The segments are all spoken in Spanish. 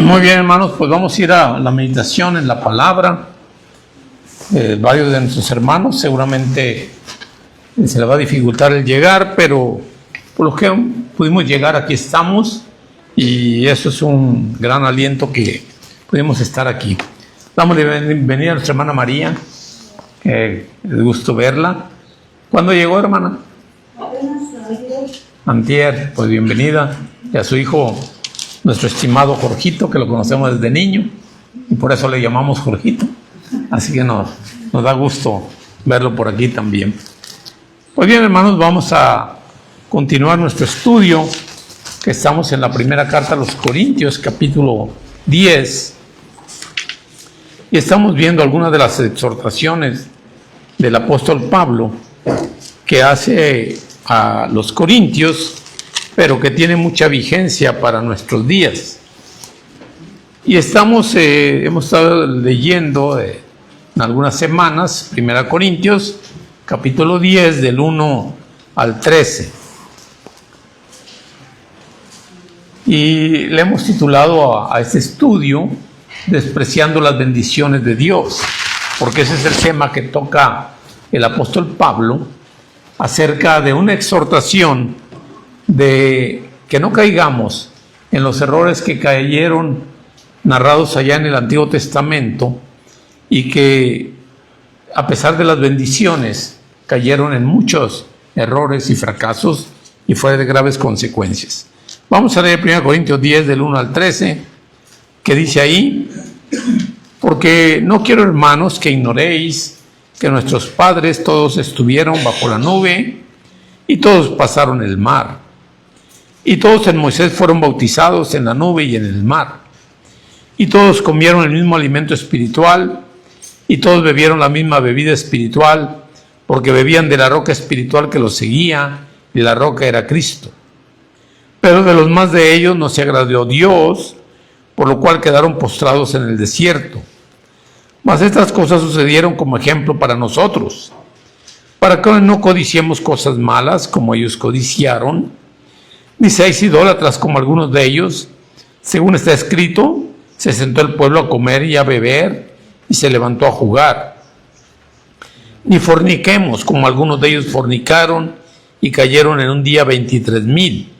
Muy bien, hermanos, pues vamos a ir a la meditación en la palabra. Varios de nuestros hermanos seguramente se les va a dificultar el llegar, pero por los que pudimos llegar, aquí estamos, y eso es un gran aliento que pudimos estar aquí. Damos la bienvenida a nuestra hermana María, es gusto verla. ¿Cuándo llegó, hermana? Antier, pues bienvenida, y a su hijo, nuestro estimado Jorgito, que lo conocemos desde niño, y por eso le llamamos Jorgito, así que nos da gusto verlo por aquí también. Pues bien, hermanos, vamos a continuar nuestro estudio, que estamos en la primera carta a los Corintios, capítulo 10, y estamos viendo algunas de las exhortaciones del apóstol Pablo que hace a los corintios, pero que tiene mucha vigencia para nuestros días. Y hemos estado leyendo en algunas semanas 1 Corintios, capítulo 10, del 1 al 13. Y le hemos titulado a este estudio Despreciando las bendiciones de Dios, porque ese es el tema que toca el apóstol Pablo acerca de una exhortación de que no caigamos en los errores que cayeron narrados allá en el Antiguo Testamento, y que a pesar de las bendiciones cayeron en muchos errores y fracasos y fue de graves consecuencias. Vamos a leer 1 Corintios 10 del 1 al 13, que dice ahí: porque no quiero, hermanos, que ignoréis que nuestros padres todos estuvieron bajo la nube y todos pasaron el mar, y todos en Moisés fueron bautizados en la nube y en el mar, y todos comieron el mismo alimento espiritual, y todos bebieron la misma bebida espiritual, porque bebían de la roca espiritual que los seguía, y la roca era Cristo. Pero de los más de ellos no se agradó Dios, por lo cual quedaron postrados en el desierto. Mas estas cosas sucedieron como ejemplo para nosotros, para que no codiciemos cosas malas como ellos codiciaron, ni seáis idólatras como algunos de ellos. Según está escrito, se sentó el pueblo a comer y a beber, y se levantó a jugar. Ni forniquemos como algunos de ellos fornicaron, y cayeron en un día 23,000.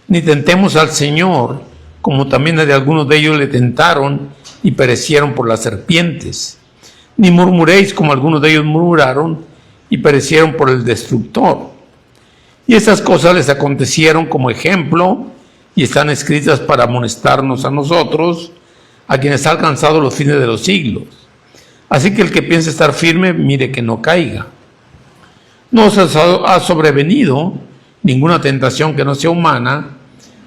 Ni tentemos al Señor, como también de algunos de ellos le tentaron, y perecieron por las serpientes. Ni murmuréis como algunos de ellos murmuraron, y perecieron por el destructor. Y estas cosas les acontecieron como ejemplo, y están escritas para amonestarnos a nosotros, a quienes ha alcanzado los fines de los siglos. Así que el que piense estar firme, mire que no caiga. No os ha sobrevenido ninguna tentación que no sea humana,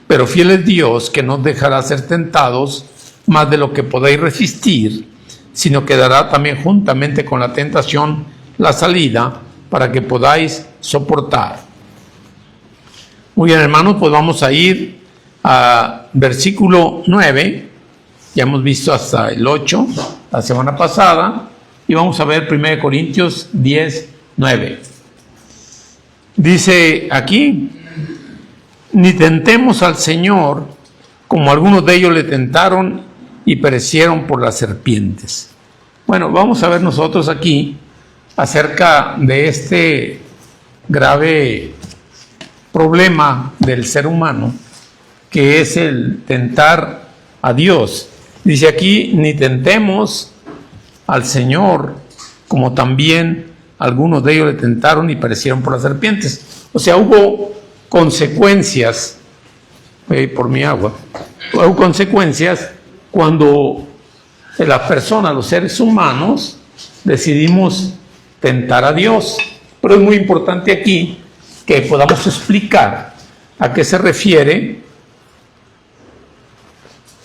pero fiel es Dios, que no os dejará ser tentados más de lo que podáis resistir, sino que dará también juntamente con la tentación la salida, para que podáis soportar. Muy bien, hermanos, pues vamos a ir a versículo 9, ya hemos visto hasta el 8 la semana pasada, y vamos a ver 1 Corintios 10, 9. Dice aquí: ni tentemos al Señor, como algunos de ellos le tentaron y perecieron por las serpientes. Bueno, vamos a ver nosotros aquí acerca de este grave problema del ser humano, que es el tentar a Dios. Dice aquí: ni tentemos al Señor, como también algunos de ellos le tentaron y perecieron por las serpientes. O sea, hubo consecuencias, por mi agua, hubo consecuencias cuando las personas, los seres humanos, decidimos tentar a Dios. Pero es muy importante aquí que podamos explicar a qué se refiere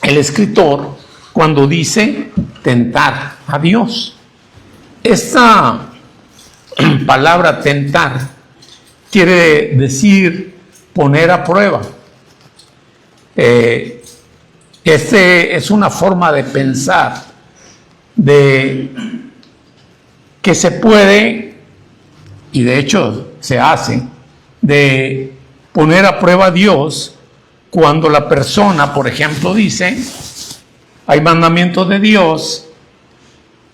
el escritor cuando dice tentar a Dios. Esta palabra tentar quiere decir poner a prueba. Es una forma de pensar de que se puede, y de hecho se hace, de poner a prueba a Dios cuando la persona, por ejemplo, dice: hay mandamientos de Dios,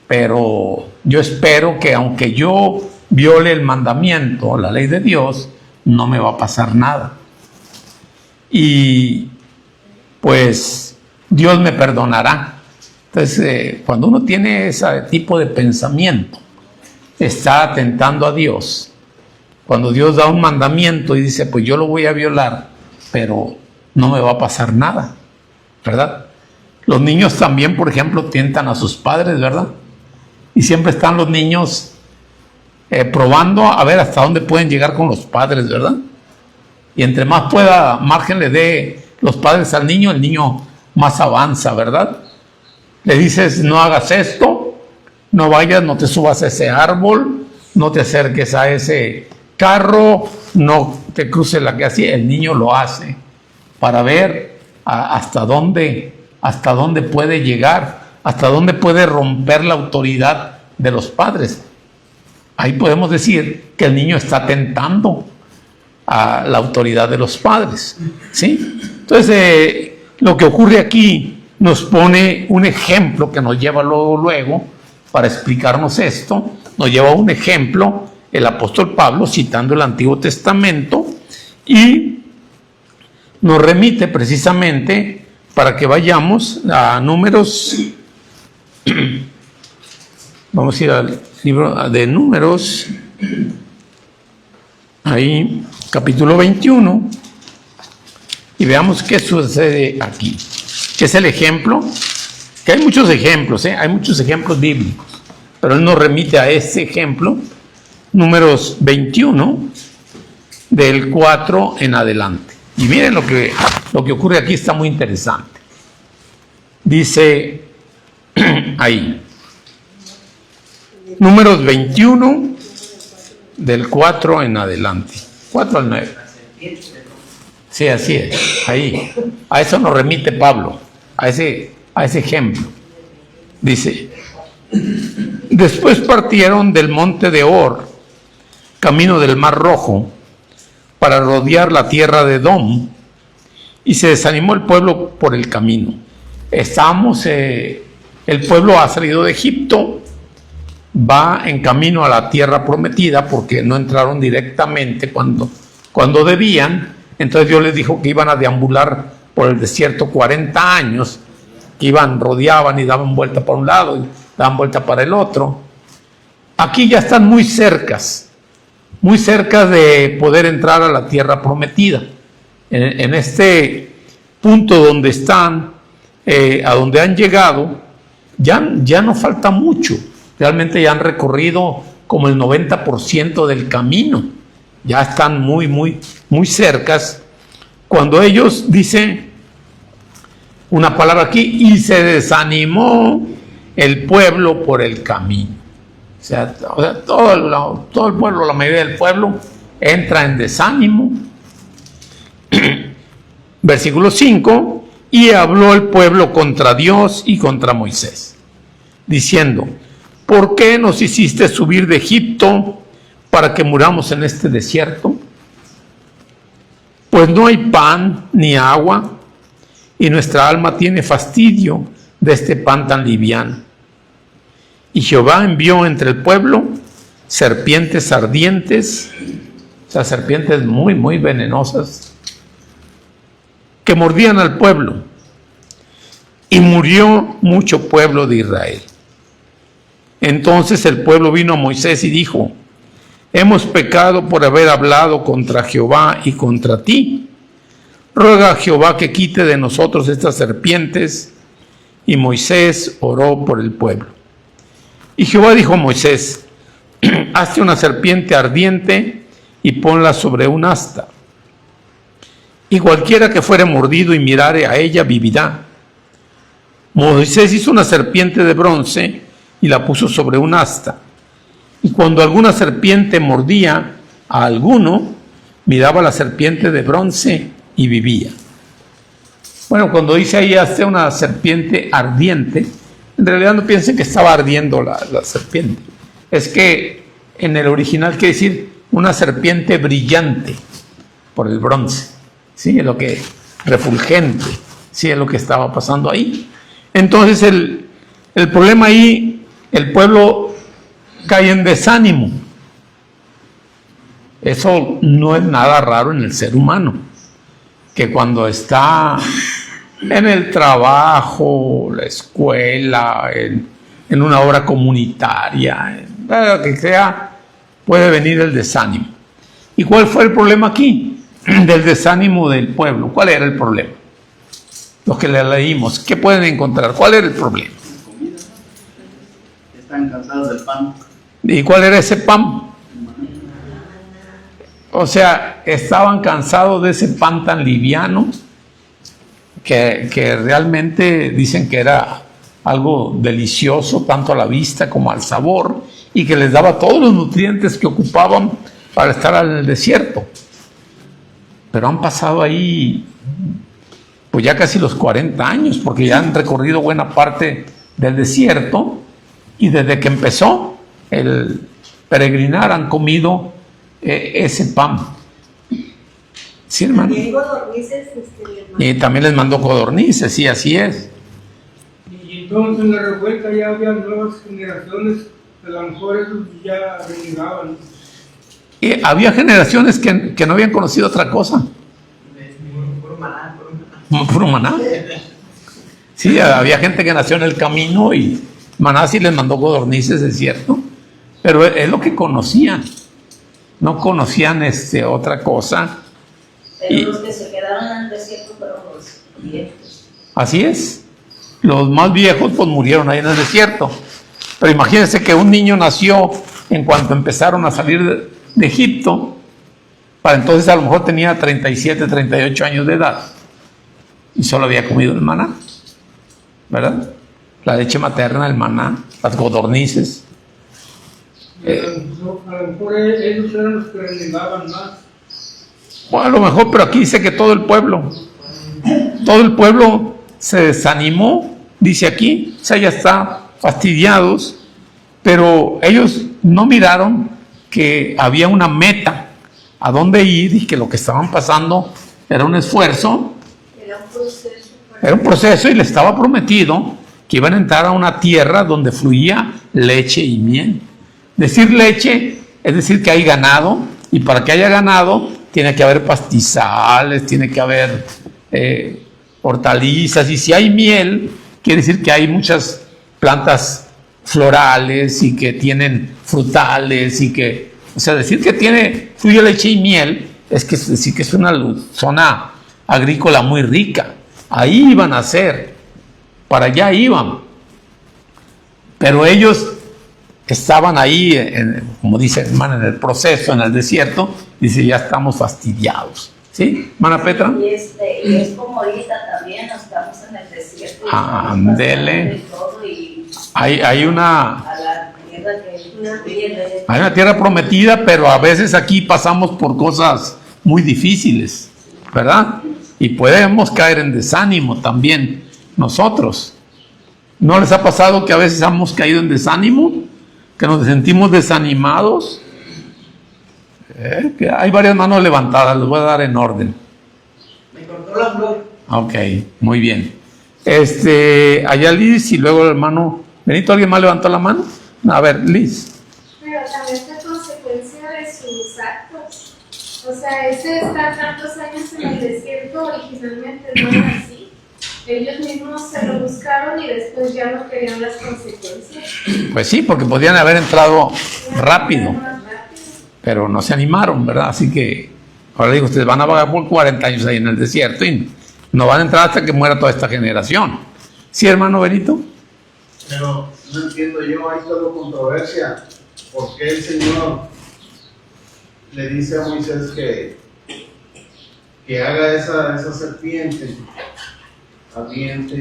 pero yo espero que aunque yo viole el mandamiento, la ley de Dios, no me va a pasar nada. Y pues Dios me perdonará. Entonces, cuando uno tiene ese tipo de pensamiento, está atentando a Dios. Cuando Dios da un mandamiento y dice, pues yo lo voy a violar, pero no me va a pasar nada, ¿verdad? Los niños también, por ejemplo, tientan a sus padres, ¿verdad? Y siempre están los niños probando a ver hasta dónde pueden llegar con los padres, ¿verdad? Y entre más margen le dé los padres al niño, el niño más avanza, ¿verdad? Le dices, no hagas esto, no vayas, no te subas a ese árbol, no te acerques a ese carro, no te cruces la calle, así. El niño lo hace para ver hasta dónde puede llegar, hasta dónde puede romper la autoridad de los padres. Ahí podemos decir que el niño está tentando a la autoridad de los padres, ¿sí? Entonces, lo que ocurre aquí nos pone un ejemplo que nos lleva luego para explicarnos esto. Nos lleva un ejemplo el apóstol Pablo citando el Antiguo Testamento y nos remite precisamente para que vayamos a Números. Vamos a ir al libro de Números, ahí, capítulo 21, y veamos qué sucede aquí. Que es el ejemplo, que hay muchos ejemplos, hay muchos ejemplos bíblicos, pero él nos remite a este ejemplo, Números 21, del 4 en adelante. Y miren lo que ocurre aquí, está muy interesante. Dice ahí, Números 21, del 4 en adelante, 4 al 9. Sí, así es, ahí. A eso nos remite Pablo, a ese ejemplo. Dice, después partieron del monte de Hor, camino del Mar Rojo, para rodear la tierra de Edom, y se desanimó el pueblo por el camino. El pueblo ha salido de Egipto, va en camino a la tierra prometida, porque no entraron directamente cuando debían. Entonces Dios les dijo que iban a deambular por el desierto 40 años, que rodeaban y daban vuelta para un lado y daban vuelta para el otro. Aquí ya están muy cerca de poder entrar a la tierra prometida. En este punto donde están, a donde han llegado, ya no falta mucho. Realmente ya han recorrido como el 90% del camino. Ya están muy, muy, muy cercas. Cuando ellos dicen una palabra aquí, y se desanimó el pueblo por el camino. O sea todo el pueblo, la mayoría del pueblo, entra en desánimo. Versículo 5, y habló el pueblo contra Dios y contra Moisés, diciendo, ¿por qué nos hiciste subir de Egipto para que muramos en este desierto? Pues no hay pan ni agua, y nuestra alma tiene fastidio de este pan tan liviano. Y Jehová envió entre el pueblo serpientes ardientes, o sea, serpientes muy, muy venenosas, que mordían al pueblo, y murió mucho pueblo de Israel. Entonces el pueblo vino a Moisés y dijo, hemos pecado por haber hablado contra Jehová y contra ti. Ruega a Jehová que quite de nosotros estas serpientes. Y Moisés oró por el pueblo. Y Jehová dijo a Moisés, hazte una serpiente ardiente y ponla sobre un asta. Y cualquiera que fuere mordido y mirare a ella vivirá. Moisés hizo una serpiente de bronce y la puso sobre un asta. Y cuando alguna serpiente mordía a alguno, miraba la serpiente de bronce y vivía. Bueno, cuando dice ahí hazte una serpiente ardiente, en realidad no piensen que estaba ardiendo la serpiente. Es que en el original quiere decir una serpiente brillante por el bronce. ¿Sí? Es lo que refulgente. Sí, es lo que estaba pasando ahí. Entonces el problema ahí, el pueblo cae en desánimo. Eso no es nada raro en el ser humano, que cuando está en el trabajo, la escuela, en una obra comunitaria, en lo que sea, puede venir el desánimo. ¿Y cuál fue el problema aquí? Del desánimo del pueblo. ¿Cuál era el problema? Los que le leímos, ¿qué pueden encontrar? ¿Cuál era el problema? Están cansados del pan. ¿Y cuál era ese pan? O sea, estaban cansados de ese pan tan liviano que realmente dicen que era algo delicioso tanto a la vista como al sabor y que les daba todos los nutrientes que ocupaban para estar en el desierto. Pero han pasado ahí pues ya casi los 40 años, porque ya han recorrido buena parte del desierto y desde que empezó el peregrinar han comido ese pan. ¿Sí, hermano? También codornices, Y también les mandó codornices, sí, así es. Y entonces en la revuelta ya había nuevas generaciones, a lo mejor esos ya renegaban. Y había generaciones que no habían conocido otra cosa. Puro maná. Sí, había gente que nació en el camino y maná sí les mandó codornices, es cierto, pero es lo que conocían. No conocían otra cosa. Pero los que se quedaron en el desierto fueron los viejos. Así es. Los más viejos pues murieron ahí en el desierto. Pero imagínense que un niño nació en cuanto empezaron a salir de Egipto. Para entonces a lo mejor tenía 37, 38 años de edad. Y solo había comido el maná. ¿Verdad? La leche materna, el maná, las codornices. A lo mejor ellos eran los que renegaban más. Bueno, a lo mejor, pero aquí dice que todo el pueblo se desanimó, dice aquí, o sea, ya está fastidiados, pero ellos no miraron que había una meta a dónde ir y que lo que estaban pasando era un esfuerzo, era un proceso y les estaba prometido que iban a entrar a una tierra donde fluía leche y miel. Decir leche es decir que hay ganado, y para que haya ganado tiene que haber pastizales, tiene que haber hortalizas, y si hay miel, quiere decir que hay muchas plantas florales y que tienen frutales y que, o sea, decir que fluye leche y miel es que decir que es una zona agrícola muy rica. Ahí iban a ser, para allá iban, pero ellos estaban ahí, como dice hermana, en el proceso, en el desierto, dice, ya estamos fastidiados. ¿Sí, hermana Petra? Y es como ahorita también, estamos en el desierto. Ándele. Hay una tierra prometida, pero a veces aquí pasamos por cosas muy difíciles, ¿verdad? Y podemos caer en desánimo también nosotros. ¿No les ha pasado que a veces hemos caído en desánimo? Que nos sentimos desanimados. Que hay varias manos levantadas, les voy a dar en orden. Me cortó la flor. Ok, muy bien. Allá Liz y luego el hermano Benito, ¿alguien más levantó la mano? A ver, Liz. Pero también fue consecuencia de sus actos. O sea, ese estar tantos años en el desierto originalmente no era así. Ellos mismos se lo buscaron y después ya no querían las consecuencias. Pues sí, porque podían haber entrado rápido, pero no se animaron, ¿verdad? Así que, ahora digo, ustedes van a vagar por 40 años ahí en el desierto y no van a entrar hasta que muera toda esta generación. ¿Sí, hermano Benito? Pero no entiendo yo, hay toda controversia. ¿Por qué el Señor le dice a Moisés que haga esa serpiente ardiente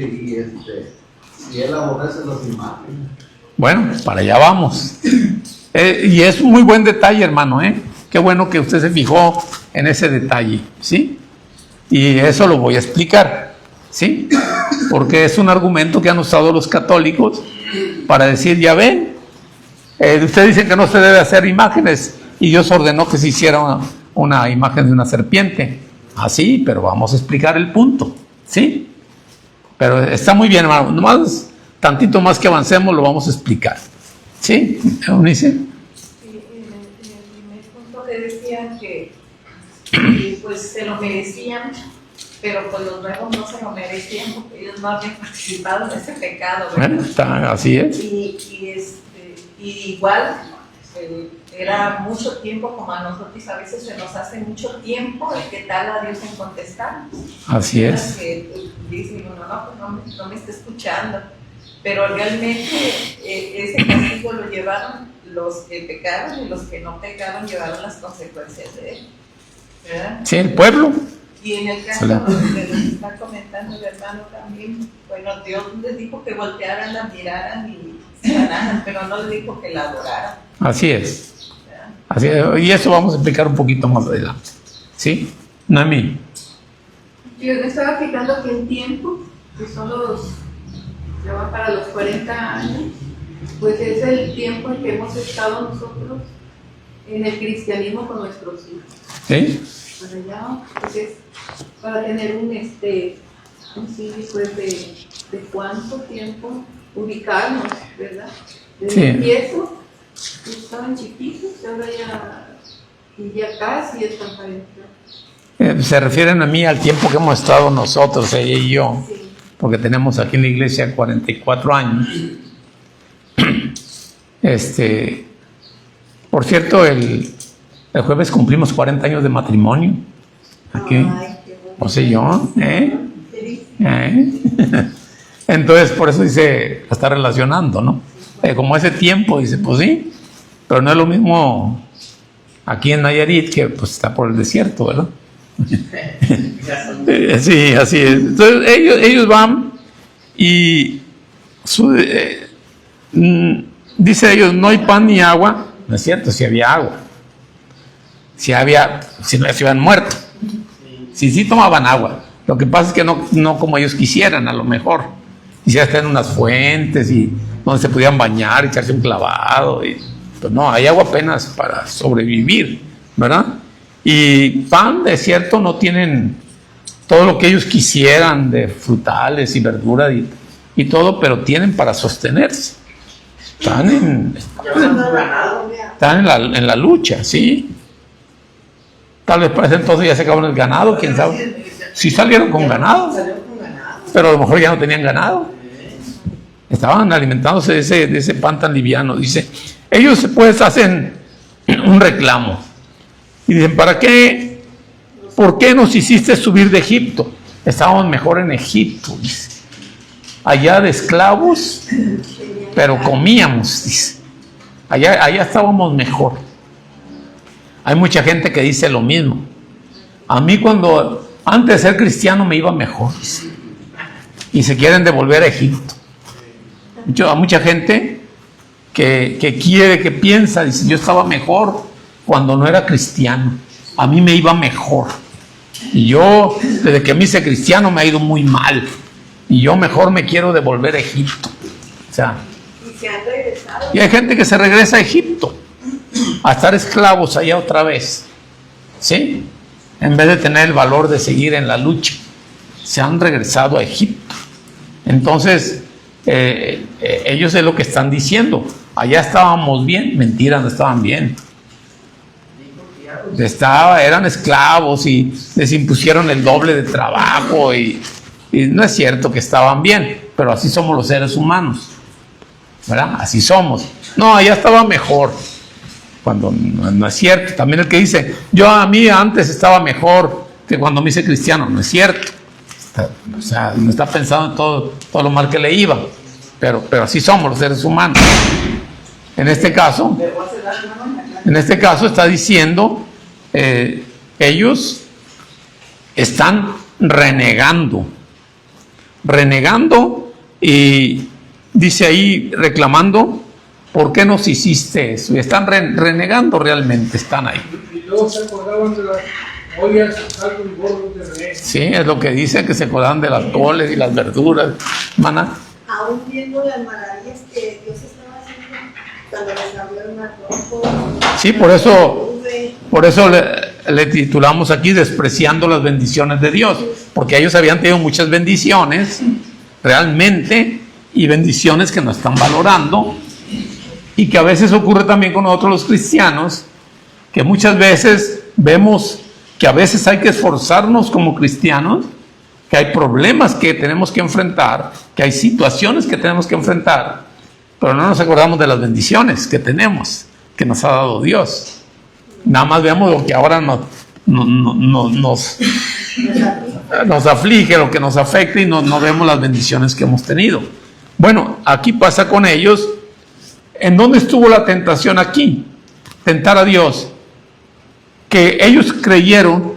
y él aborrece las imágenes? Bueno, para allá vamos. Y es un muy buen detalle, hermano, Qué bueno que usted se fijó en ese detalle, ¿sí? Y eso lo voy a explicar, ¿sí? Porque es un argumento que han usado los católicos para decir, ya ven, ustedes dicen que no se debe hacer imágenes y Dios ordenó que se hiciera una imagen de una serpiente. Así, pero vamos a explicar el punto, ¿sí? Pero está muy bien, hermano. Nomás tantito más que avancemos lo vamos a explicar. ¿Sí, Eunice? Sí, en el primer punto que decían que pues se lo merecían, pero pues los nuevos no se lo merecían porque ellos no habían participado en ese pecado, ¿verdad? Así es. Y igual era mucho tiempo, como a nosotros a veces se nos hace mucho tiempo el que tal a Dios en contestar. Así es. Que dice uno, no me está escuchando. Pero realmente ese castigo lo llevaron los que pecaron y los que no pecaron llevaron las consecuencias de él, ¿verdad? Sí, el pueblo. Y en el caso de lo que está comentando el hermano también, bueno, Dios les dijo que voltearan, la miraran y se ganaran, pero no les dijo que la adoraran. Así es. ¿Verdad? Así es. Y eso vamos a explicar un poquito más adelante. ¿Sí? Nami. Yo me estaba fijando que el tiempo, que son ya va para los 40 años, pues es el tiempo en que hemos estado nosotros en el cristianismo con nuestros hijos. ¿Sí? Para allá, pues es para tener un sí, pues de cuánto tiempo ubicarnos, ¿verdad? Desde Sí. empiezo, estaban chiquitos, ahora ya casi están para entrar. Se refieren a mí al tiempo que hemos estado nosotros, ella y yo, Sí. porque tenemos aquí en la iglesia 44 años. Por cierto, el jueves cumplimos 40 años de matrimonio. Aquí, Ay, qué bueno. o sea, yo, Feliz. Entonces, por eso dice, está relacionando, ¿no? Como ese tiempo, dice, pues sí, pero no es lo mismo aquí en Nayarit, que pues está por el desierto, ¿verdad? Sí, así es. Entonces, ellos van y dice ellos, no hay pan ni agua. No es cierto, si había agua. Si no se habían muerto. Sí tomaban agua. Lo que pasa es que no como ellos quisieran, a lo mejor. Quisieran estar en unas fuentes y donde se podían bañar, echarse un clavado. Pues no, hay agua apenas para sobrevivir, ¿verdad? Y pan, de cierto, no tienen todo lo que ellos quisieran de frutales y verduras y todo, pero tienen para sostenerse. Están en la lucha, ¿sí? Tal vez para ese entonces ya se acabaron el ganado, quién sabe. Sí salieron con ganado, pero a lo mejor ya no tenían ganado. Estaban alimentándose de ese pan tan liviano. Dice, ellos pues hacen un reclamo. Y dicen, ¿para qué? ¿Por qué nos hiciste subir de Egipto? Estábamos mejor en Egipto, dice. Allá de esclavos, pero comíamos, dice. Allá estábamos mejor. Hay mucha gente que dice lo mismo. A mí antes de ser cristiano me iba mejor, dice. Y se quieren devolver a Egipto. A mucha gente que piensa, dice, yo estaba mejor cuando no era cristiano. A mí me iba mejor. Y yo, desde que me hice cristiano, me ha ido muy mal. Y yo mejor me quiero devolver a Egipto. O sea, Y se han regresado. y hay gente que se regresa a Egipto a estar esclavos allá otra vez, ¿sí? En vez de tener el valor de seguir en la lucha, se han regresado a Egipto. Entonces, ellos es lo que están diciendo. Allá estábamos bien. Mentira, no estaban bien. Eran esclavos y les impusieron el doble de trabajo y no es cierto que estaban bien, pero así somos los seres humanos, ¿verdad? Así somos. No, allá estaba mejor, cuando no es cierto. También el que dice, a mí antes estaba mejor que cuando me hice cristiano, no es cierto. O sea, no está pensando en todo lo mal que le iba, pero así somos los seres humanos. En este caso está diciendo, ellos están renegando y dice ahí, reclamando, ¿por qué nos hiciste eso? Y están renegando realmente, están ahí. Y luego se acordaban de las ollas, algo y gorros de res. Sí, es lo que dice, que se acordaban de las coles y las verduras, hermana. Aún viendo las maravillas que Dios estaba haciendo cuando les abrió el mar rojo. Sí, por eso le titulamos aquí Despreciando las bendiciones de Dios, porque ellos habían tenido muchas bendiciones realmente y bendiciones que no están valorando, y que a veces ocurre también con nosotros los cristianos, que muchas veces vemos que a veces hay que esforzarnos como cristianos, que hay problemas que tenemos que enfrentar, que hay situaciones que tenemos que enfrentar, pero no nos acordamos de las bendiciones que tenemos, que nos ha dado Dios. Nada más vemos lo que ahora nos aflige, lo que nos afecta, y no vemos las bendiciones que hemos tenido. Bueno, aquí pasa con ellos. ¿En dónde estuvo la tentación aquí? Tentar a Dios. Que ellos creyeron,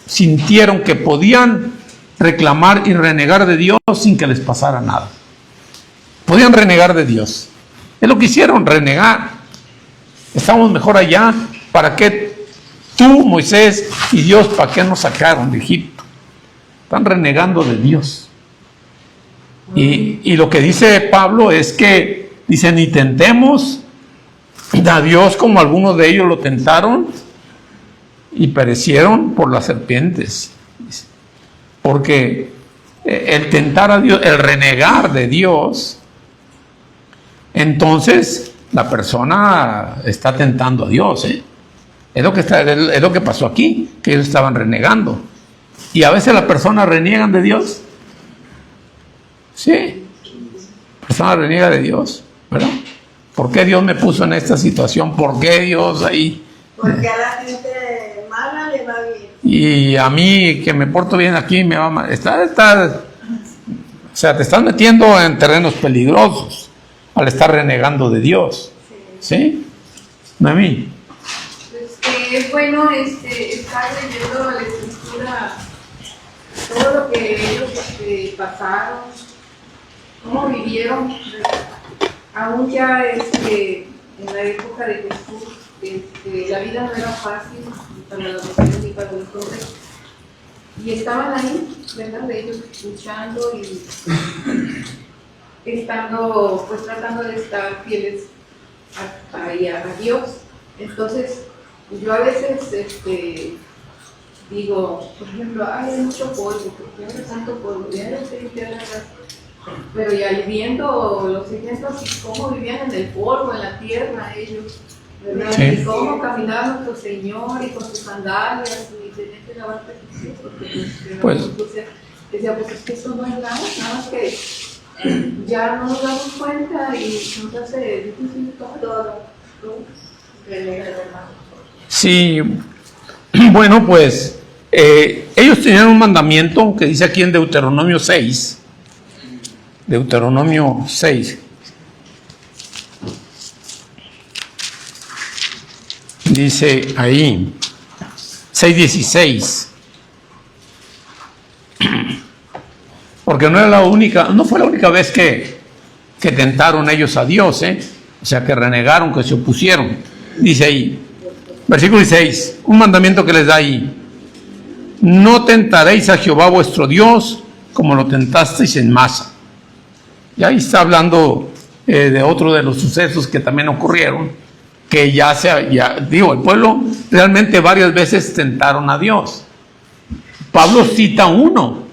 sintieron que podían reclamar y renegar de Dios sin que les pasara nada. Podían renegar de Dios. Es lo que hicieron, renegar. Estamos mejor allá. ¿Para qué tú, Moisés y Dios, para qué nos sacaron de Egipto? Están renegando de Dios. Y lo que dice Pablo es que, dice, ni tentemos a Dios como algunos de ellos lo tentaron y perecieron por las serpientes. Porque el tentar a Dios, el renegar de Dios, entonces la persona está tentando a Dios, ¿eh? Es lo que pasó aquí, que ellos estaban renegando. Y a veces las personas reniegan de Dios. Sí, la persona reniega de Dios, ¿verdad? ¿Por qué Dios me puso en esta situación? ¿Por qué Dios ahí? Porque a la gente mala le va bien. Y a mí, que me porto bien aquí, me va mal. O sea, te estás metiendo en terrenos peligrosos al estar renegando de Dios. ¿Sí? Noemí. Es bueno estar leyendo la escritura, todo lo que ellos pasaron, cómo vivieron, aún ya en la época de Jesús, la vida no era fácil para los mujeres ni para los hombres, y estaban ahí, ¿verdad? Ellos luchando y estando, pues tratando de estar fieles a Dios. Entonces, yo a veces digo, por ejemplo, hay mucho polvo, porque hay tanto polvo, ya no sé qué hacer. Pero ya viendo los ejemplos y cómo vivían en el polvo, en la tierra ellos, ¿verdad? Sí. Y cómo caminaba nuestro Señor y con sus sandalias y tenían que lavarse los pies, porque decía, pues es que eso no es nada más que ya no nos damos cuenta y nos hace difícil todo. Sí, bueno, pues ellos tenían un mandamiento que dice aquí en Deuteronomio 6. Deuteronomio 6. Dice ahí, 6:16. Porque no fue la única vez que tentaron ellos a Dios, o sea, que renegaron, que se opusieron. Dice ahí, versículo 16, un mandamiento que les da ahí: no tentaréis a Jehová vuestro Dios como lo tentasteis en Masa. Y ahí está hablando de otro de los sucesos que también ocurrieron, que el pueblo realmente varias veces tentaron a Dios. Pablo cita uno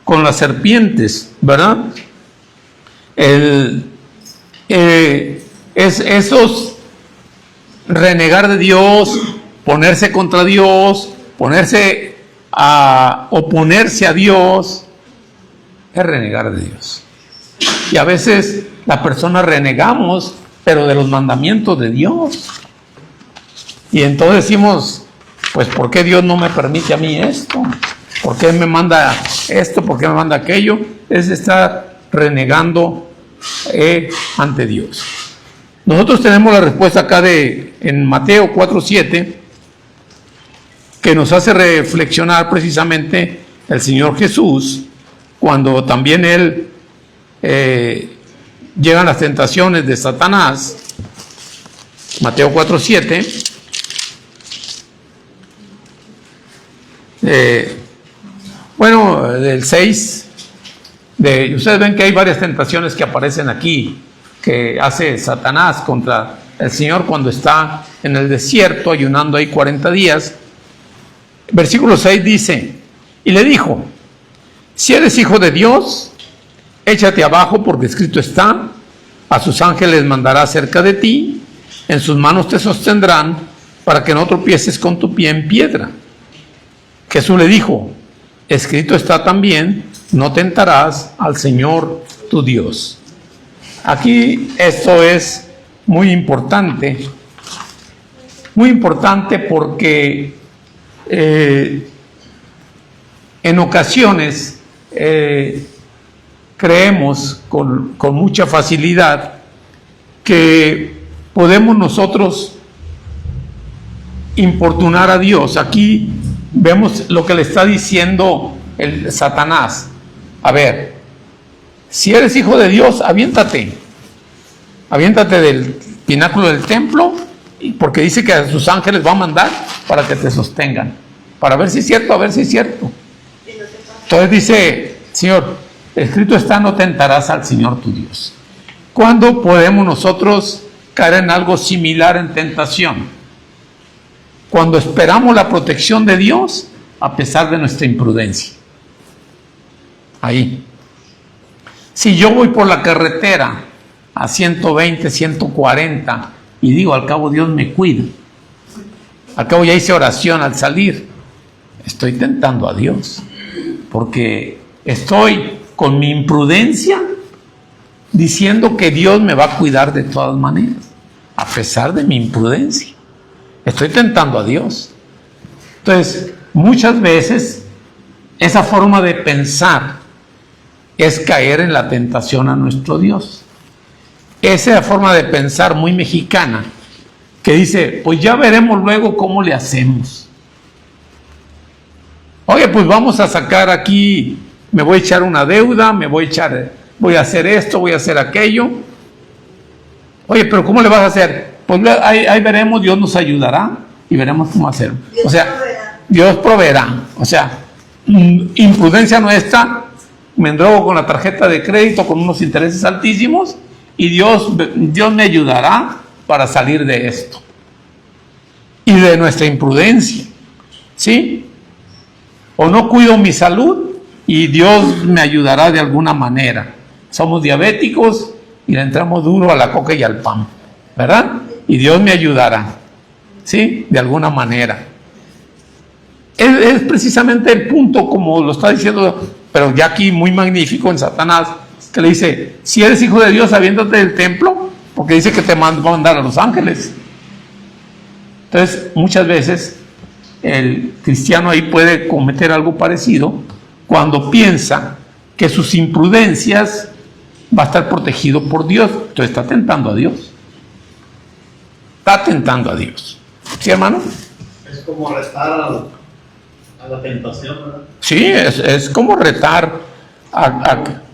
con las serpientes, ¿verdad? Esos renegar de Dios, ponerse contra Dios, ponerse a oponerse a Dios, es renegar de Dios. Y a veces las personas renegamos, pero de los mandamientos de Dios. Y entonces decimos, pues ¿por qué Dios no me permite a mí esto? ¿Por qué me manda esto? ¿Por qué me manda aquello? Es estar renegando ante Dios. Nosotros tenemos la respuesta acá en Mateo 4:7, que nos hace reflexionar precisamente el Señor Jesús, cuando también Él llegan las tentaciones de Satanás. Mateo 4:7. Bueno, del 6, ustedes ven que hay varias tentaciones que aparecen aquí, que hace Satanás contra el Señor cuando está en el desierto ayunando ahí 40 días. Versículo 6 dice, y le dijo: si eres hijo de Dios, échate abajo porque escrito está, a sus ángeles mandará cerca de ti, en sus manos te sostendrán para que no tropieces con tu pie en piedra. Jesús le dijo, escrito está también, no tentarás al Señor tu Dios. Aquí esto es muy importante porque en ocasiones creemos con mucha facilidad que podemos nosotros importunar a Dios. Aquí vemos lo que le está diciendo el Satanás. A ver, si eres hijo de Dios, aviéntate del pináculo del templo, porque dice que a sus ángeles va a mandar para que te sostengan, para ver si es cierto, a ver si es cierto. Entonces dice, Señor, escrito está, no tentarás al Señor tu Dios. ¿Cuándo podemos nosotros caer en algo similar en tentación? Cuando esperamos la protección de Dios a pesar de nuestra imprudencia. Ahí. Si yo voy por la carretera a 120, 140 y digo, al cabo Dios me cuida, al cabo ya hice oración al salir, estoy tentando a Dios, porque estoy con mi imprudencia diciendo que Dios me va a cuidar de todas maneras, a pesar de mi imprudencia. Estoy tentando a Dios. Entonces, muchas veces esa forma de pensar es caer en la tentación a nuestro Dios. Esa forma de pensar muy mexicana que dice, pues ya veremos luego cómo le hacemos. Oye, pues vamos a sacar aquí, me voy a echar una deuda, voy a hacer esto, voy a hacer aquello. Oye, pero ¿cómo le vas a hacer? Pues ahí veremos, Dios nos ayudará y veremos cómo hacerlo. O sea, Dios proveerá. O sea, imprudencia nuestra, me endrogo con la tarjeta de crédito con unos intereses altísimos y Dios me ayudará para salir de esto. Y de nuestra imprudencia. ¿Sí? O no cuido mi salud y Dios me ayudará de alguna manera. Somos diabéticos y le entramos duro a la coca y al pan, ¿verdad? Y Dios me ayudará, ¿sí? De alguna manera. Es precisamente el punto, como lo está diciendo, pero ya aquí muy magnífico en Satanás, que le dice, si eres hijo de Dios, aviéntate del templo, porque dice que te va a mandar a los ángeles. Entonces, muchas veces el cristiano ahí puede cometer algo parecido cuando piensa que sus imprudencias va a estar protegido por Dios. Entonces está tentando a Dios. Está tentando a Dios. ¿Sí, hermano? Es como retar a la tentación, ¿verdad? Sí, es como retar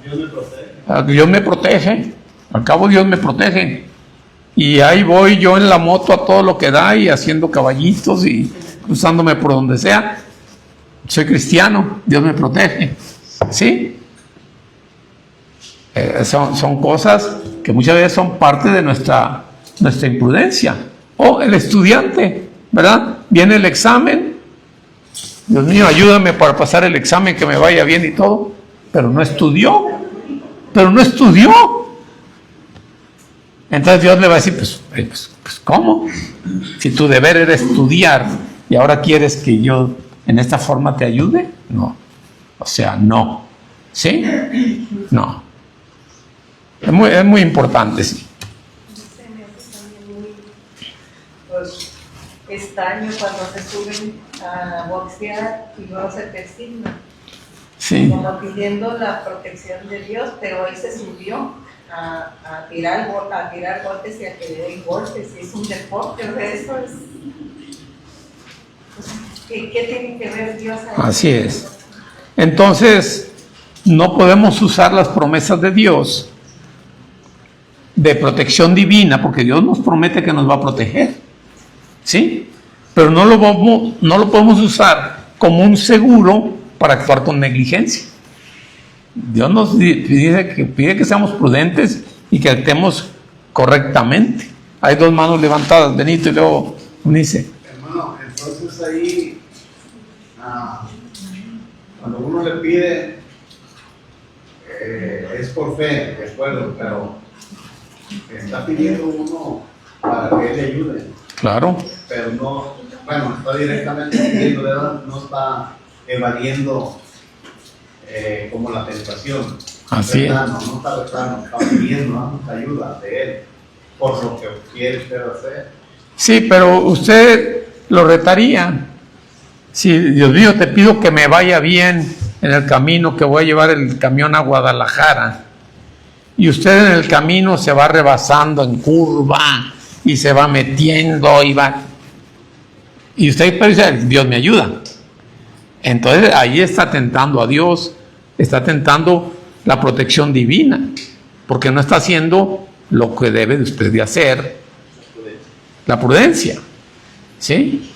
Dios me protege. Dios me protege. Al cabo Dios me protege. Y ahí voy yo en la moto a todo lo que da y haciendo caballitos y cruzándome por donde sea. Soy cristiano, Dios me protege. ¿Sí? Son cosas que muchas veces son parte de nuestra imprudencia. O el estudiante, ¿verdad? Viene el examen. Dios mío, ayúdame para pasar el examen, que me vaya bien y todo. Pero no estudió. Entonces Dios le va a decir, pues ¿cómo? Si tu deber era estudiar y ahora quieres que yo en esta forma te ayude. No. O sea, no. ¿Sí? No. Es muy importante, sí. Se me hace también muy extraño cuando se suben a boxear y luego se persignan. Sí. Como pidiendo la protección de Dios, pero él se subió a tirar golpes y a que le den golpes. Es un deporte, o sea, eso es. ¿Qué tiene que ver Dios ahí? Así es. Entonces, no podemos usar las promesas de Dios de protección divina, porque Dios nos promete que nos va a proteger, ¿sí? Pero no lo podemos usar como un seguro para actuar con negligencia. Dios nos pide que seamos prudentes y que actuemos correctamente. Hay dos manos levantadas, Benito, y luego Unice. Hermano, entonces ahí, cuando uno le pide, es por fe, de acuerdo, pero está pidiendo uno para que él le ayude. Claro. Pero no, bueno, está directamente pidiendo, ¿verdad? No está evadiendo como la tentación. Así es. No está retando, está pidiendo ayuda de él por lo que quiere hacer. Sí, pero usted lo retaría. Si, Dios mío, te pido que me vaya bien en el camino, que voy a llevar el camión a Guadalajara. Y usted en el camino se va rebasando en curva y se va metiendo y va. Y usted dice, Dios me ayuda. Entonces ahí está tentando a Dios, está tentando la protección divina, porque no está haciendo lo que debe de usted de hacer, la prudencia, ¿sí?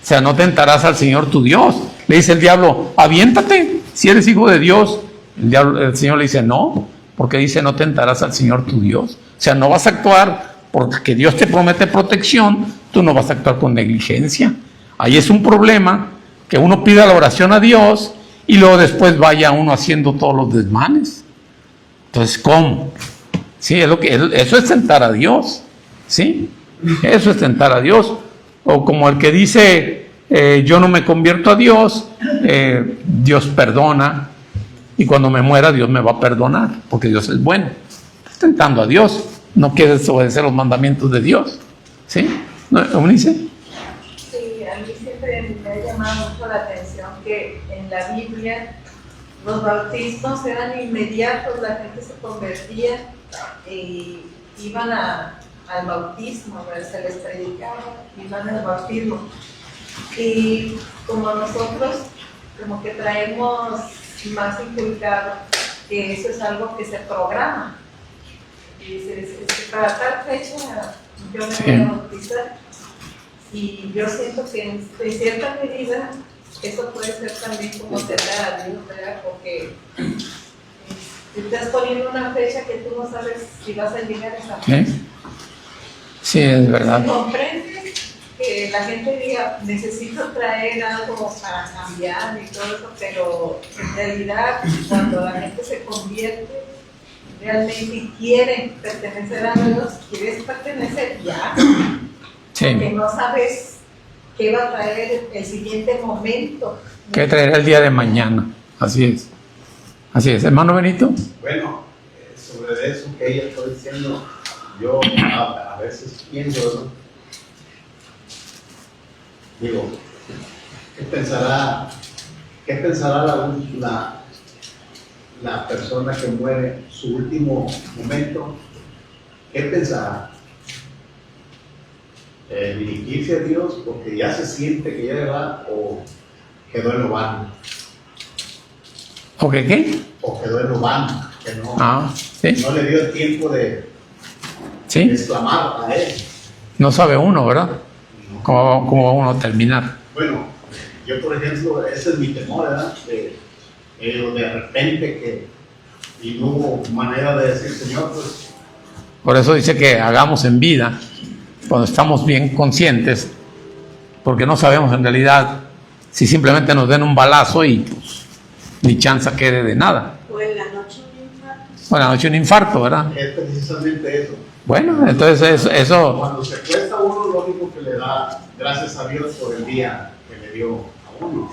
O sea, no tentarás al Señor tu Dios. Le dice el diablo, aviéntate, si eres hijo de Dios. El Señor le dice, no, porque dice, no tentarás al Señor tu Dios. O sea, no vas a actuar porque Dios te promete protección, tú no vas a actuar con negligencia. Ahí es un problema, que uno pida la oración a Dios y luego después vaya uno haciendo todos los desmanes. Entonces, ¿cómo? Sí, eso es tentar a Dios, ¿sí? Eso es tentar a Dios. O como el que dice, yo no me convierto a Dios, Dios perdona, y cuando me muera Dios me va a perdonar, porque Dios es bueno. Estás tentando a Dios, no quieres obedecer los mandamientos de Dios, ¿sí? ¿No, Eunice? Sí, a mí siempre me ha llamado mucho la atención que en la Biblia los bautismos eran inmediatos, la gente se convertía y iban al bautismo, se les predicaba, iban al bautismo. Y como nosotros, como que traemos más inculcado que eso es algo que se programa. Y dices, para tal fecha yo me voy a bautizar. Y yo siento que en cierta medida eso puede ser también como tentar a Dios, ¿verdad? Porque te estás poniendo una fecha que tú no sabes si vas a llegar a esa fecha. Sí, es verdad. Comprendes que la gente diga, necesito traer algo para cambiar y todo eso, pero en realidad cuando la gente se convierte realmente quiere pertenecer a Dios, quieres pertenecer ya, Sí. porque no sabes qué va a traer el siguiente momento. ¿Qué traerá el día de mañana? Así es. Así es. Hermano Benito. Bueno, sobre eso que ella está diciendo, yo a veces pienso, ¿no? Digo, ¿qué pensará la persona que muere su último momento? ¿Qué pensará? ¿Dirigirse a Dios porque ya se siente que ya le va, o quedó en lo vano? ¿O qué? O quedó en lo vano, que ¿sí? no le dio el tiempo de ¿Sí? exclamar a él. No sabe uno, ¿verdad? ¿Cómo va uno a terminar? Bueno, yo por ejemplo, ese es mi temor, ¿verdad? De repente y no hubo manera de decir, Señor, pues... Por eso dice que hagamos en vida, cuando estamos bien conscientes, porque no sabemos en realidad si simplemente nos den un balazo y pues, ni chance quede de nada. O en la noche un infarto. O en la noche un infarto, ¿verdad? Es precisamente eso. Bueno, entonces eso... Cuando se cuesta uno, lógico que le da gracias a Dios por el día que le dio a uno.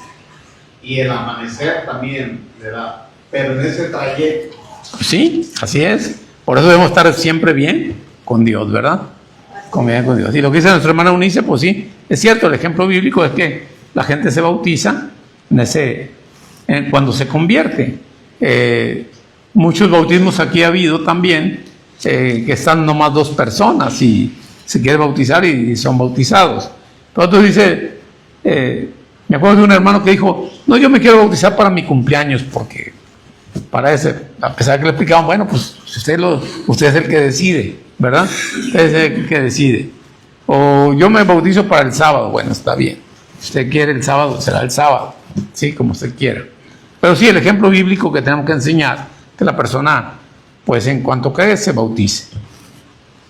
Y el amanecer también le da. Pero en ese trayecto... Sí, así es. Por eso debemos estar siempre bien con Dios, ¿verdad? Bien con Dios. Y lo que dice nuestra hermana Eunice, pues sí, es cierto, el ejemplo bíblico es que la gente se bautiza cuando se convierte. Muchos bautismos aquí ha habido también, que están nomás 2 personas y se quiere bautizar y son bautizados. Entonces dice, me acuerdo de un hermano que dijo, no, yo me quiero bautizar para mi cumpleaños, porque para ese, a pesar de que le explicaban, bueno, pues usted es el que decide, ¿verdad? Usted es el que decide. O yo me bautizo para el sábado, bueno, está bien. Si usted quiere el sábado, será el sábado, sí, como usted quiera. Pero sí, el ejemplo bíblico que tenemos que enseñar, que la persona, pues en cuanto cree, se bautice.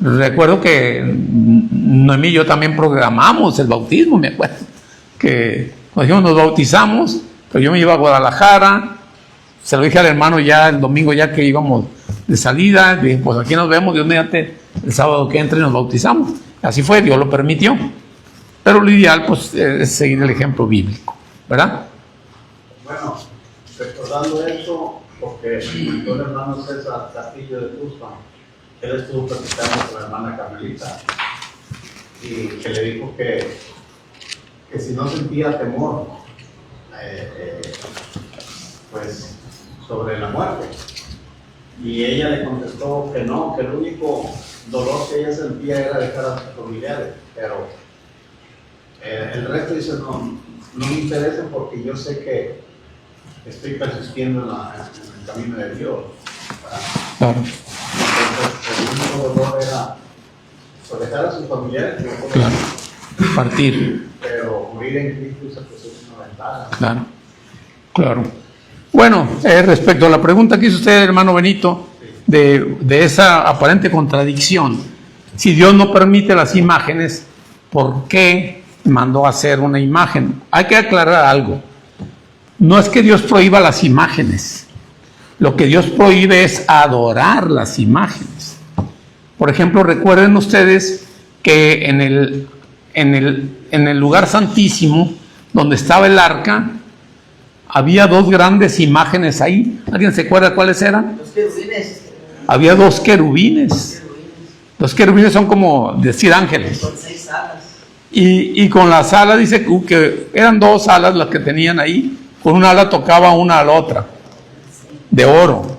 Recuerdo que Noemí y yo también programamos el bautismo, me acuerdo, que cuando dijimos nos bautizamos, pero yo me iba a Guadalajara, se lo dije al hermano ya el domingo ya que íbamos de salida, de pues aquí nos vemos, Dios mediante, el sábado que entre nos bautizamos. Así fue, Dios lo permitió. Pero lo ideal pues es seguir el ejemplo bíblico, ¿verdad? Bueno, recordando esto, porque me comentó el hermano César Castillo de Tuxpan, él estuvo platicando con la hermana Carmelita y que le dijo que si no sentía temor, pues sobre la muerte. Y ella le contestó que no, que el único dolor que ella sentía era dejar a sus familiares, pero el resto dice no me interesa porque yo sé que estoy persistiendo en el camino de Dios. Claro. Entonces el único dolor era pues, dejar a sus familiares, Claro. Partir. pero morir en Cristo pues, es una ventaja. Claro. Claro. Bueno, respecto a la pregunta que hizo usted, hermano Benito, de esa aparente contradicción, si Dios no permite las imágenes, ¿por qué mandó a hacer una imagen? Hay que aclarar algo. No es que Dios prohíba las imágenes. Lo que Dios prohíbe es adorar las imágenes. Por ejemplo, recuerden ustedes que en el lugar santísimo, donde estaba el arca, había dos grandes imágenes ahí. ¿Alguien se acuerda cuáles eran? Los querubines. Había dos querubines. Los querubines son como decir ángeles. Con 6 alas. Y con las alas, dice que eran dos alas las que tenían ahí. Con una ala tocaba una a la otra. De oro.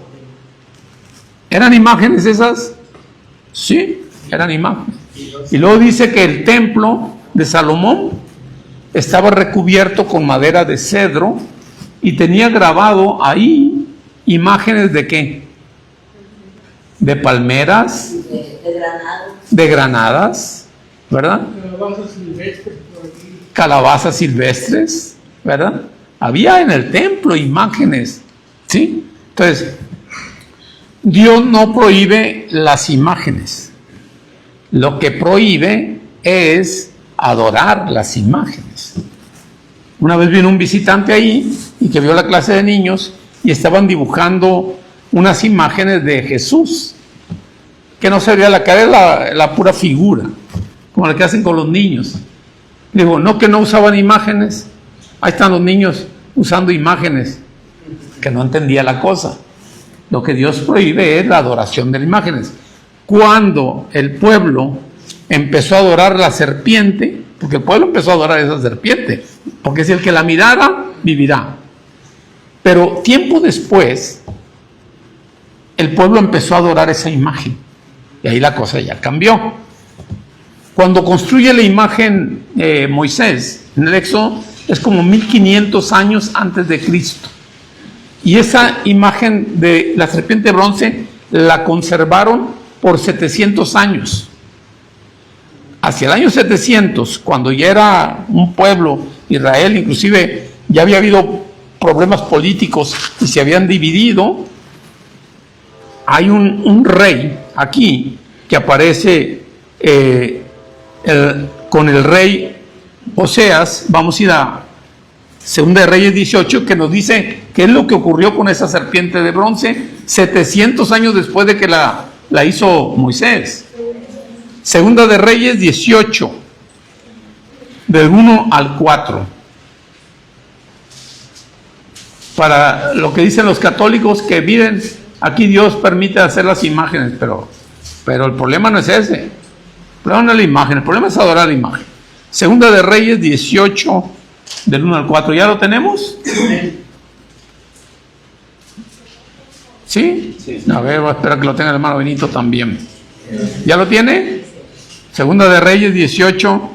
¿Eran imágenes esas? Sí, eran imágenes. Y luego dice que el templo de Salomón estaba recubierto con madera de cedro y tenía grabado ahí imágenes de ¿qué? De palmeras, De granado. de granadas, ¿verdad? Calabazas silvestres por aquí. Calabazas silvestres, ¿verdad? Había en el templo imágenes, ¿sí? Entonces, Dios no prohíbe las imágenes. Lo que prohíbe es adorar las imágenes. Una vez vino un visitante ahí y que vio la clase de niños y estaban dibujando unas imágenes de Jesús, que no se veía la cara, es la pura figura, como la que hacen con los niños. Digo, no que no usaban imágenes, ahí están los niños usando imágenes, que no entendía la cosa. Lo que Dios prohíbe es la adoración de las imágenes. Cuando el pueblo empezó a adorar la serpiente, porque el pueblo empezó a adorar esa serpiente, porque si el que la mirara, vivirá. Pero tiempo después, el pueblo empezó a adorar esa imagen, y ahí la cosa ya cambió. Cuando construye la imagen Moisés, en el Éxodo, es como 1500 años antes de Cristo. Y esa imagen de la serpiente de bronce la conservaron por 700 años. Hacia el año 700, cuando ya era un pueblo, Israel, inclusive ya había habido problemas políticos y se habían dividido, hay un rey aquí que aparece con el rey Oseas. Vamos a ir a Segunda de Reyes 18, que nos dice qué es lo que ocurrió con esa serpiente de bronce 700 años después de que la hizo Moisés. Segunda de Reyes 18, del 1 al 4. Para lo que dicen los católicos, que miren, aquí Dios permite hacer las imágenes, pero el problema no es ese. El problema no es la imagen, el problema es adorar la imagen. Segunda de Reyes 18, del 1 al 4. ¿Ya lo tenemos? ¿Sí? A ver, voy a esperar que lo tenga el hermano Benito también. ¿Ya lo tiene? Segunda de Reyes 18,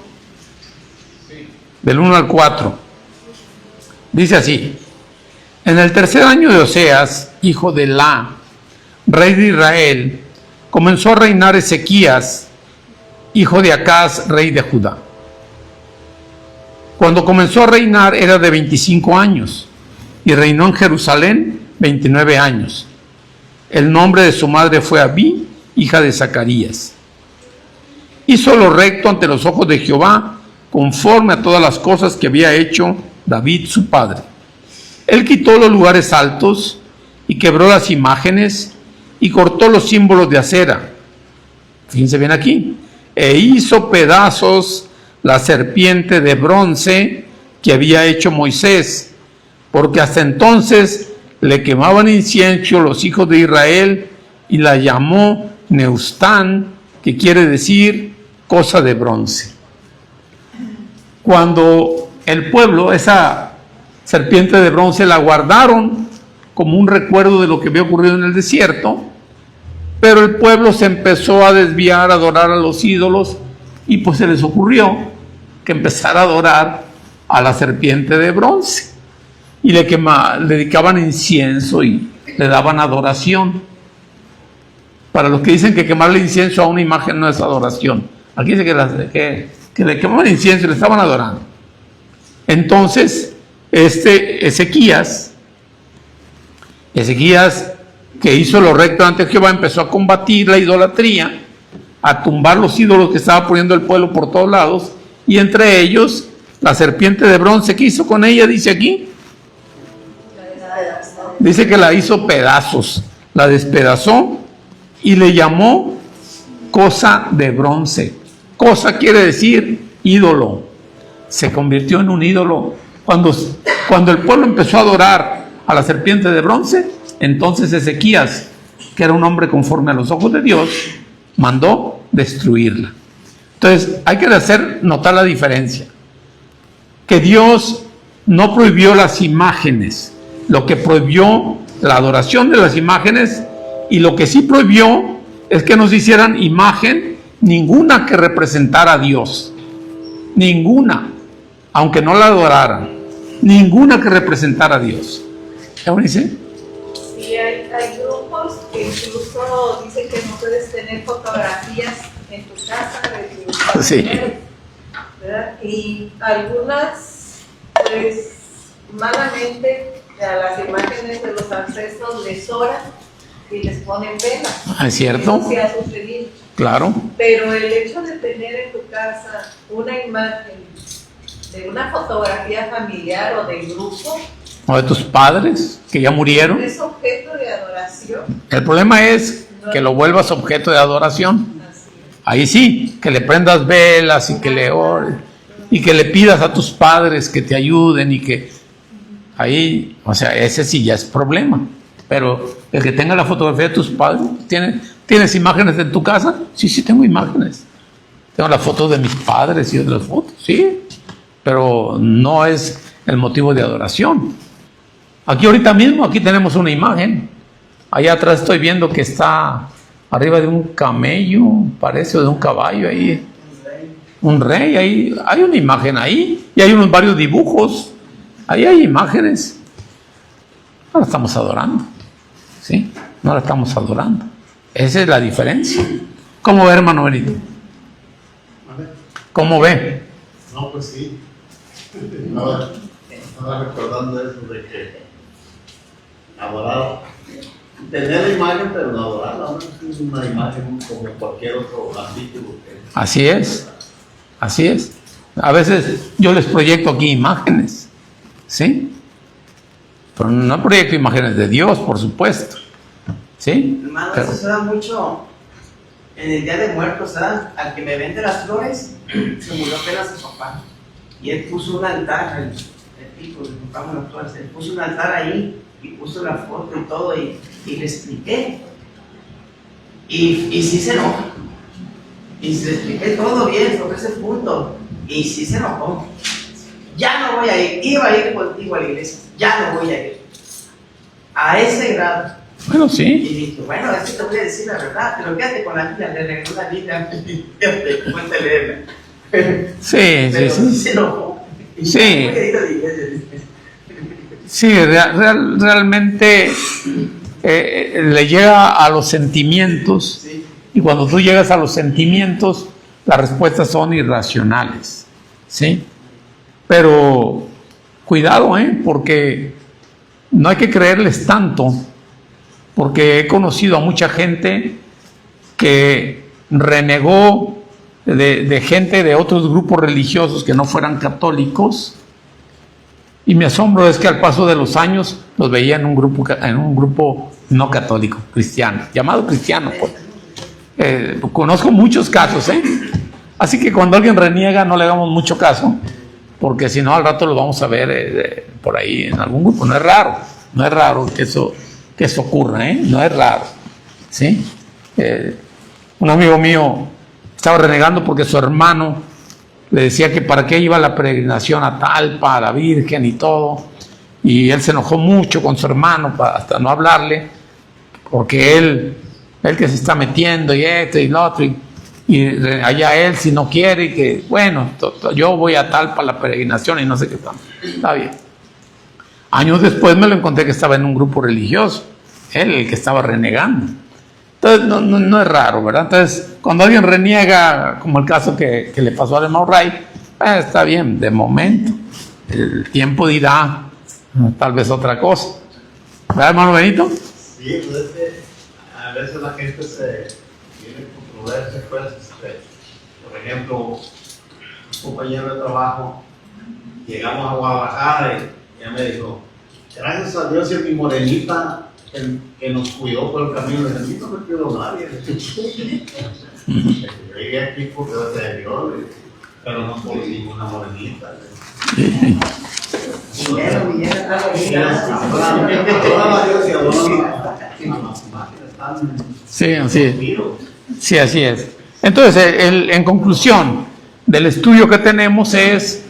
del 1 al 4. Dice así: en el tercer año de Oseas, hijo de Elá, rey de Israel, comenzó a reinar Ezequías, hijo de Acaz, rey de Judá. Cuando comenzó a reinar era de 25 años y reinó en Jerusalén 29 años. El nombre de su madre fue Abí, hija de Zacarías. Hizo lo recto ante los ojos de Jehová, conforme a todas las cosas que había hecho David su padre. Él quitó los lugares altos y quebró las imágenes y cortó los símbolos de acera. Fíjense bien aquí. E hizo pedazos la serpiente de bronce que había hecho Moisés, porque hasta entonces le quemaban incienso los hijos de Israel, y la llamó Neustán, que quiere decir cosa de bronce. Cuando el pueblo, esa serpiente de bronce la guardaron como un recuerdo de lo que había ocurrido en el desierto, pero el pueblo se empezó a desviar, a adorar a los ídolos, y pues se les ocurrió que empezara a adorar a la serpiente de bronce, y le dedicaban incienso y le daban adoración. Para los que dicen que quemarle incienso a una imagen no es adoración, aquí dice que le quemaban incienso y le estaban adorando. Entonces Ezequías, que hizo lo recto ante Jehová, empezó a combatir la idolatría, a tumbar los ídolos que estaba poniendo el pueblo por todos lados, y entre ellos la serpiente de bronce. ¿Qué hizo con ella? Dice aquí, dice que la hizo pedazos, la despedazó y le llamó cosa de bronce. Cosa quiere decir ídolo. Se convirtió en un ídolo. Cuando el pueblo empezó a adorar a la serpiente de bronce, entonces Ezequías, que era un hombre conforme a los ojos de Dios, mandó destruirla. Entonces hay que hacer notar la diferencia, que Dios no prohibió las imágenes, lo que prohibió la adoración de las imágenes, y lo que sí prohibió es que nos hicieran imagen ninguna que representara a Dios, ninguna, aunque no la adoraran, ninguna que representara a Dios. ¿Qué dice? Sí, hay grupos que incluso dicen que no puedes tener fotografías en tu casa de tus familiares, ¿verdad? Y algunas, pues, malamente a las imágenes de los ancestros les oran y les ponen velas. ¿Es cierto? Eso sí ha sucedido. Claro. Pero el hecho de tener en tu casa una imagen de una fotografía familiar o de grupo, O de tus padres que ya murieron. es objeto de adoración. El problema es que lo vuelvas objeto de adoración. Así es. Ahí sí, que le prendas velas y que le ores y que le pidas a tus padres que te ayuden, y que ahí, o sea, ese sí ya es problema. Pero el que tenga la fotografía de tus padres, ¿tienes imágenes en tu casa? Sí, tengo imágenes. Tengo las fotos de mis padres y otras fotos, sí, pero no es el motivo de adoración. Aquí ahorita mismo, aquí tenemos una imagen. Allá atrás estoy viendo que está arriba de un camello, parece, o de un caballo ahí. Un rey, ahí hay una imagen ahí, y hay varios dibujos. Ahí hay imágenes. No la estamos adorando, ¿sí? No la estamos adorando. Esa es la diferencia. ¿Cómo ve, hermano Benito? ¿Cómo ve? No, pues sí. Estaba recordando eso de que adorar, tener imagen, pero no adorarla, ¿no? Es una imagen como cualquier otro artículo. Así es, así es. A veces yo les proyecto aquí imágenes, ¿sí? Pero no proyecto imágenes de Dios, por supuesto, ¿sí? Hermano, Pero, eso se da mucho en el Día de Muertos, ¿verdad? Al que me vende las flores, se murió apenas su papá. Y él puso un altar, el tipo, le compramos las flores, él puso un altar ahí y puso la foto y todo, y le expliqué. Y sí se enoja. Y se le expliqué todo bien sobre ese punto. Y sí se enojó. Ya no voy a ir, iba a ir contigo a la iglesia, ya no voy a ir. A ese grado. bueno, sí. Y dije, bueno, es que te voy a decir la verdad, pero quédate con la Biblia, le regaló la Biblia, fíjate, cuenta leerla. Sí, Pero sí. se enojó. Y Sí. ya voy a ir a la iglesia. Sí, realmente le llega a los sentimientos, Sí. y cuando tú llegas a los sentimientos, las respuestas son irracionales, ¿sí? Pero cuidado, porque no hay que creerles tanto, porque he conocido a mucha gente que renegó de gente de otros grupos religiosos que no fueran católicos, Y mi asombro es que al paso de los años los veía en un grupo no católico, cristiano, llamado cristiano, pues. Conozco muchos casos, así que cuando alguien reniega no le hagamos mucho caso, porque si no al rato lo vamos a ver por ahí en algún grupo. No es raro que eso ocurra, no es raro, ¿sí? Un amigo mío estaba renegando porque su hermano le decía que para qué iba la peregrinación a Talpa, a la Virgen y todo, y él se enojó mucho con su hermano hasta no hablarle, porque él que se está metiendo y esto y lo otro, y allá él si no quiere, y que bueno, yo voy a Talpa a la peregrinación y no sé qué tanto. Está bien. Años después me lo encontré que estaba en un grupo religioso, él el que estaba renegando. Entonces no es raro, ¿verdad? Entonces cuando alguien reniega, como el caso que le pasó a Hermano Ray, está bien, de momento. El tiempo dirá tal vez otra cosa. ¿Verdad, hermano Benito? Sí, pues es que a veces la gente se tiene controversia, pues, por ejemplo, un compañero de trabajo, llegamos a Guadalajara y ya me dijo, gracias a Dios y a mi morenita que nos cuidó por el camino. De mí no me cuidó nadie. Yo llegué aquí porque de Dios, pero no por ninguna morenita. Sí, así es. Sí, así es. Entonces, en conclusión del estudio que tenemos es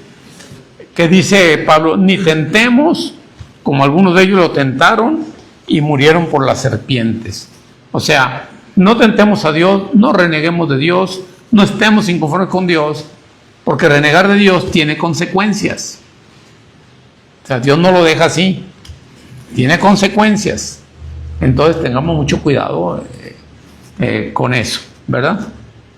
que dice Pablo, ni tentemos como algunos de ellos lo tentaron y murieron por las serpientes. O sea, no tentemos a Dios, no reneguemos de Dios, no estemos inconformes con Dios, porque renegar de Dios tiene consecuencias. O sea, Dios no lo deja así, tiene consecuencias. Entonces tengamos mucho cuidado con eso, ¿verdad?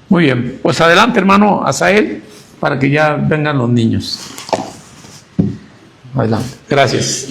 Muy bien, pues adelante, hermano Asael, para que ya vengan los niños. Adelante, gracias.